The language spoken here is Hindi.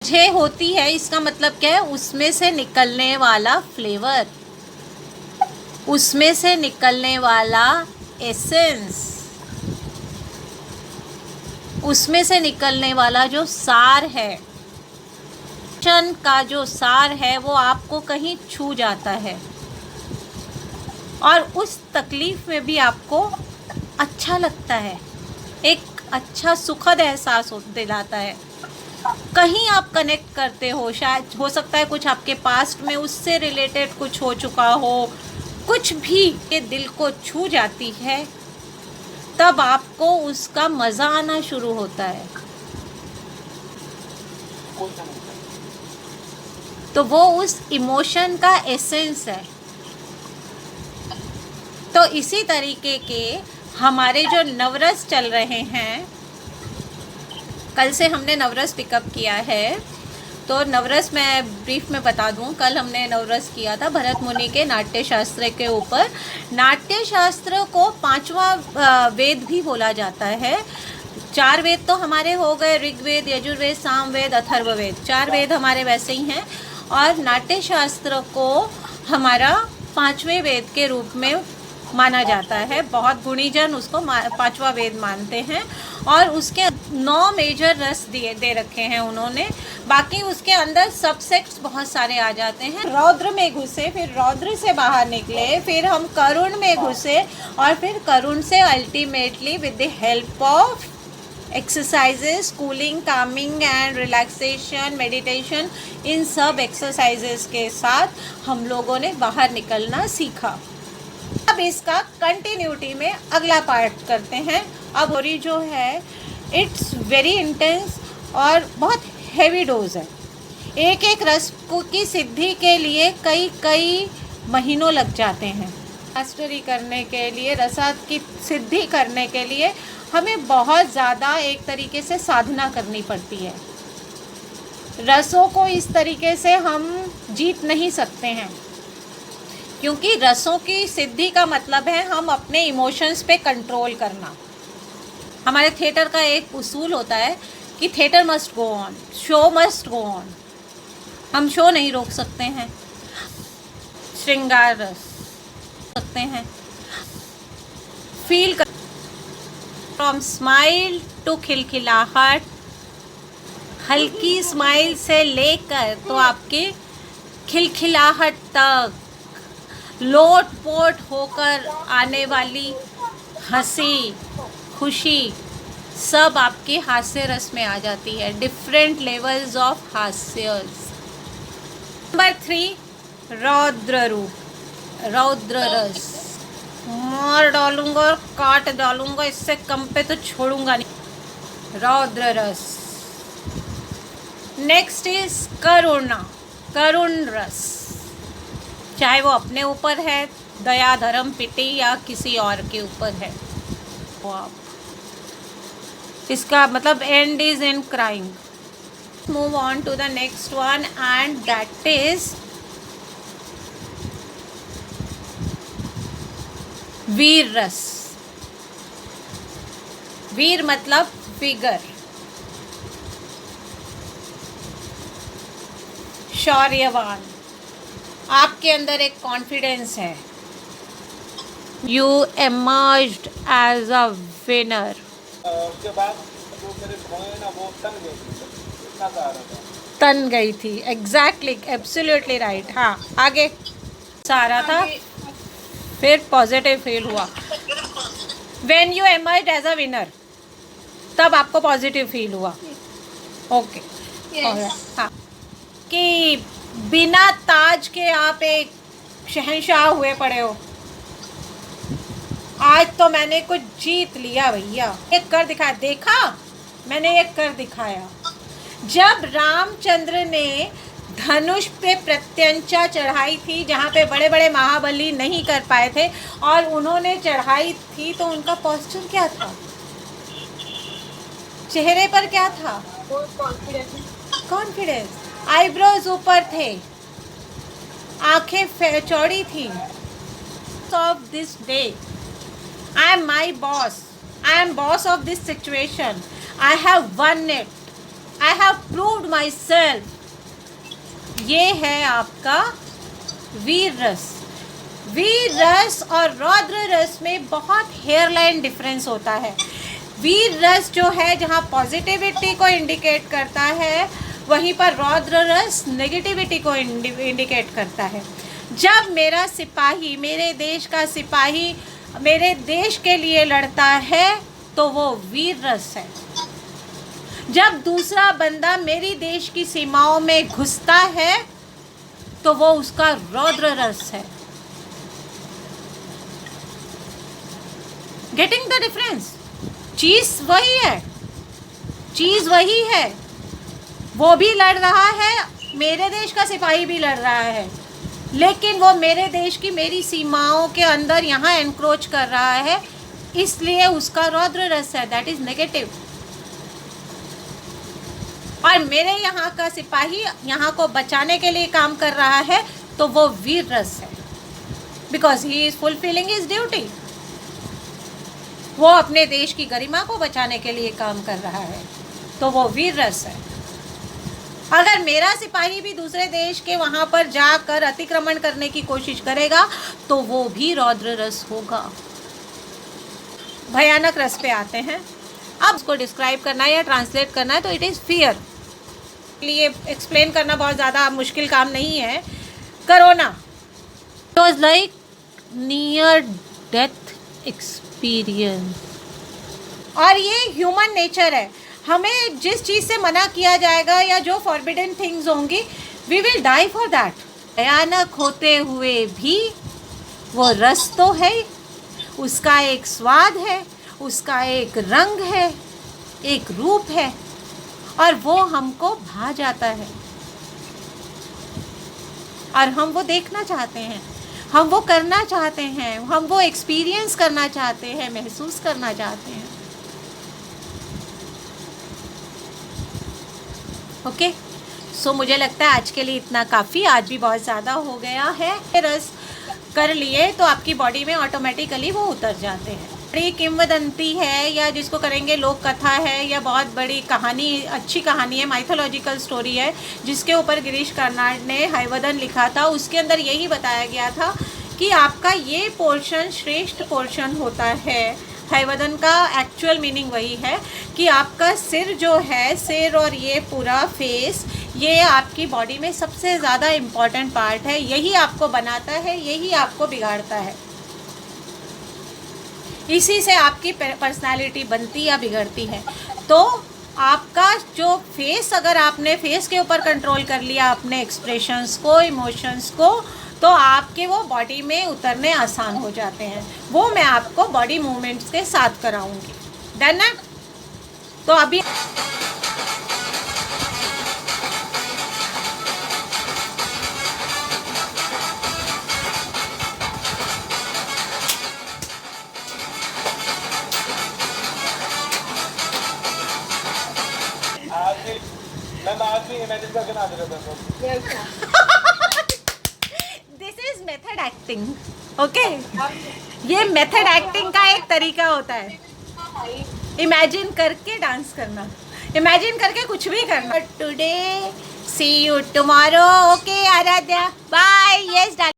छे होती है, इसका मतलब क्या है? उसमें से निकलने वाला फ्लेवर, उसमें से निकलने वाला एसेंस, उसमें से निकलने वाला जो सार है, क्षण का जो सार है, वो आपको कहीं छू जाता है और उस तकलीफ में भी आपको अच्छा लगता है, एक अच्छा सुखद एहसास दिलाता है। कहीं आप कनेक्ट करते हो, शायद हो सकता है कुछ आपके पास्ट में उससे रिलेटेड कुछ हो चुका हो, कुछ भी ये दिल को छू जाती है, तब आपको उसका मज़ा आना शुरू होता है। तो वो उस इमोशन का एसेंस है। तो इसी तरीके के हमारे जो नवरस चल रहे हैं, कल से हमने नवरस पिकअप किया है। तो नवरस मैं ब्रीफ में बता दूं, कल हमने नवरस किया था भरत मुनि के नाट्य शास्त्र के ऊपर। नाट्य शास्त्र को पांचवा वेद भी बोला जाता है। चार वेद तो हमारे हो गए, ऋग्वेद, यजुर्वेद, सामवेद, अथर्ववेद, चार वेद हमारे वैसे ही हैं। और नाट्य शास्त्र को हमारा पांचवें वेद के रूप में माना जाता है। बहुत गुणीजन उसको पांचवा वेद मानते हैं। और उसके 9 मेजर रस दे रखे हैं उन्होंने। बाकी उसके अंदर सबसेक्ट्स बहुत सारे आ जाते हैं। रौद्र में घुसे, फिर रौद्र से बाहर निकले, फिर हम करुण में घुसे, और फिर करुण से ultimately with the help of exercises, cooling, calming and relaxation, meditation, इन सब एक्सरसाइजेस के साथ हम लोगों ने बाहर निकलना सीखा। अब इसका कंटिन्यूटी में अगला पार्ट करते हैं। अब होरी जो है, इट्स वेरी इंटेंस और बहुत हैवी डोज है। एक एक रस की सिद्धि के लिए कई महीनों लग जाते हैं। मास्टरी करने के लिए, रसात की सिद्धि करने के लिए हमें बहुत ज़्यादा एक तरीके से साधना करनी पड़ती है। रसों को इस तरीके से हम जीत नहीं सकते हैं, क्योंकि रसों की सिद्धि का मतलब है हम अपने इमोशंस पे कंट्रोल करना। हमारे थिएटर का एक उसूल होता है कि theatre must go on, show must go on. हम शो नहीं रोक सकते हैं। श्रृंगार रस सकते हैं, फील कर, फ्रॉम स्माइल टू खिलखिलाहट, हल्की स्माइल से लेकर तो आपके खिलखिलाहट तक, लोट पोट होकर आने वाली हंसी, खुशी, सब आपके हास्य रस में आ जाती है। डिफरेंट लेवल्स ऑफ हास्यस। नंबर 3, रौद्र रूप, रौद्र रस। मार डालूंगा और काट डालूंगा, इससे कम पे तो छोड़ूंगा नहीं। रौद्र रस। नेक्स्ट इज करुणा, करुण रस। चाहे वो अपने ऊपर है, दया, धर्म, पिटी, या किसी और के ऊपर है, वो आप, इसका मतलब end is in crying. Move on to the next one and that is वीर रस। वीर मतलब फिगर, शौर्यवान। आपके अंदर एक कॉन्फिडेंस है। You emerged as a winner. उसके बाद जो मेरे भौएं ना वो तन गई थी, इतना सा आ रहा था। तन गई थी, एग्जैक्टली, एब्सोल्युटली राइट। हाँ, आगे सारा था, फिर पॉजिटिव फील हुआ। When you emerged as a winner, तब आपको पॉजिटिव फील हुआ। ओके, हाँ, कि बिना ताज के आप एक शहंशाह हुए पड़े हो। आज तो मैंने कुछ जीत लिया भैया, एक कर दिखाया, देखा मैंने एक कर दिखाया। जब रामचंद्र ने धनुष पे प्रत्यंचा चढ़ाई थी, जहाँ पे बड़े बड़े महाबली नहीं कर पाए थे, और उन्होंने चढ़ाई थी, तो उनका पोस्चर क्या था, चेहरे पर क्या था? कॉन्फिडेंस। आईब्रोज ऊपर थे, आंखें चौड़ी थी। Of this day, I am my boss, I am boss of this situation, I have one it, I have proved my self. ये है आपका वीर रस। वीर रस और रौद्र रस में बहुत हेयरलाइन डिफरेंस होता है। वीर रस जो है जहाँ पॉजिटिविटी को इंडिकेट करता है, वहीं पर रौद्र रस नेगेटिविटी को इंडिकेट करता है। जब मेरा सिपाही, मेरे देश का सिपाही मेरे देश के लिए लड़ता है तो वो वीर रस है। जब दूसरा बंदा मेरी देश की सीमाओं में घुसता है तो वो उसका रौद्र रस है। Getting the difference? चीज वही है, चीज वही है। वो भी लड़ रहा है, मेरे देश का सिपाही भी लड़ रहा है, लेकिन वो मेरे देश की, मेरी सीमाओं के अंदर यहाँ एनक्रोच कर रहा है, इसलिए उसका रौद्र रस है, दैट इज नेगेटिव। और मेरे यहाँ का सिपाही यहाँ को बचाने के लिए काम कर रहा है तो वो वीर रस है, because he is fulfilling his duty. वो अपने देश की गरिमा को बचाने के लिए काम कर रहा है तो वो वीर रस है। अगर मेरा सिपाही भी दूसरे देश के वहाँ पर जाकर अतिक्रमण करने की कोशिश करेगा तो वो भी रौद्र रस होगा। भयानक रस पे आते हैं। अब उसको डिस्क्राइब करना है या ट्रांसलेट करना है तो इट इज़ फियर। लिए एक्सप्लेन करना बहुत ज़्यादा मुश्किल काम नहीं है। Corona was like near death experience, और ये ह्यूमन नेचर है। हमें जिस चीज़ से मना किया जाएगा या जो फॉरबिडन थिंग्स होंगी, we will die for that. भयानक होते हुए भी वो रस तो है, उसका एक स्वाद है, उसका एक रंग है, एक रूप है, और वो हमको भा जाता है और हम वो देखना चाहते हैं, हम वो करना चाहते हैं, हम वो एक्सपीरियंस करना चाहते हैं, महसूस करना चाहते हैं। ओके, सो मुझे लगता है आज के लिए इतना काफ़ी। आज भी बहुत ज़्यादा हो गया है। रस कर लिए तो आपकी बॉडी में ऑटोमेटिकली वो उतर जाते हैं। बड़ी किंवदंती है या जिसको करेंगे लोक कथा है या बहुत बड़ी कहानी, अच्छी कहानी है, माइथोलॉजिकल स्टोरी है, जिसके ऊपर गिरीश कर्नाड ने हयवदन लिखा था। उसके अंदर यही बताया गया था कि आपका ये पोर्शन श्रेष्ठ पोर्शन होता है। हयवदन का एक्चुअल मीनिंग वही है कि आपका सिर जो है, सिर और ये पूरा फेस, ये आपकी बॉडी में सबसे ज़्यादा इम्पॉर्टेंट पार्ट है। यही आपको बनाता है, यही आपको बिगाड़ता है। इसी से आपकी पर्सनालिटी बनती या बिगड़ती है। तो आपका जो फेस, अगर आपने फेस के ऊपर कंट्रोल कर लिया अपने एक्सप्रेशंस को, इमोशंस को, तो आपके वो बॉडी में उतरने आसान हो जाते हैं। वो मैं आपको बॉडी मूवमेंट्स के साथ कराऊंगी। डन है? तो अभी इमेजिन करके ना दे रहा this is method acting. Okay, ये मेथड एक्टिंग का एक तरीका होता है। इमेजिन करके डांस करना, इमेजिन करके कुछ भी करना। Today see you tomorrow. Okay Aaradhya, bye. Yes.